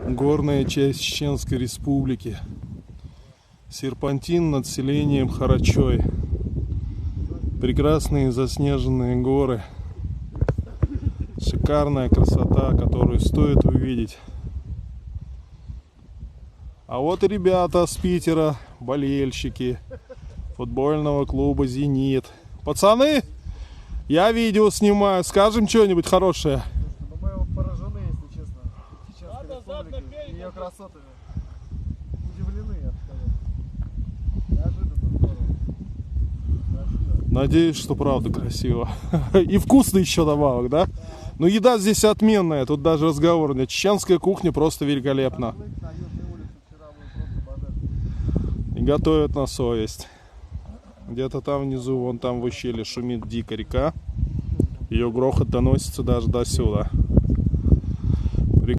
Горная часть Чеченской Республики. Серпантин над селением Харачой. Прекрасные заснеженные горы. Шикарная красота, которую стоит увидеть. А вот и ребята с Питера, болельщики футбольного клуба «Зенит». Пацаны, я видео снимаю, скажем что-нибудь хорошее. Ну, мы поражены, если честно, Чеченской Республикой и ее красотами. Удивлены, я бы сказал. Неожиданно здорово. Красиво. Надеюсь, что правда красиво. И вкусно еще добавок, да? Ну, еда здесь отменная, тут даже разговора нет. Чеченская кухня просто великолепна. На Южной улице вчера был просто божественно. И готовят на совесть. Где-то там внизу, вон там в ущелье шумит дикая река. Ее грохот доносится даже до сюда.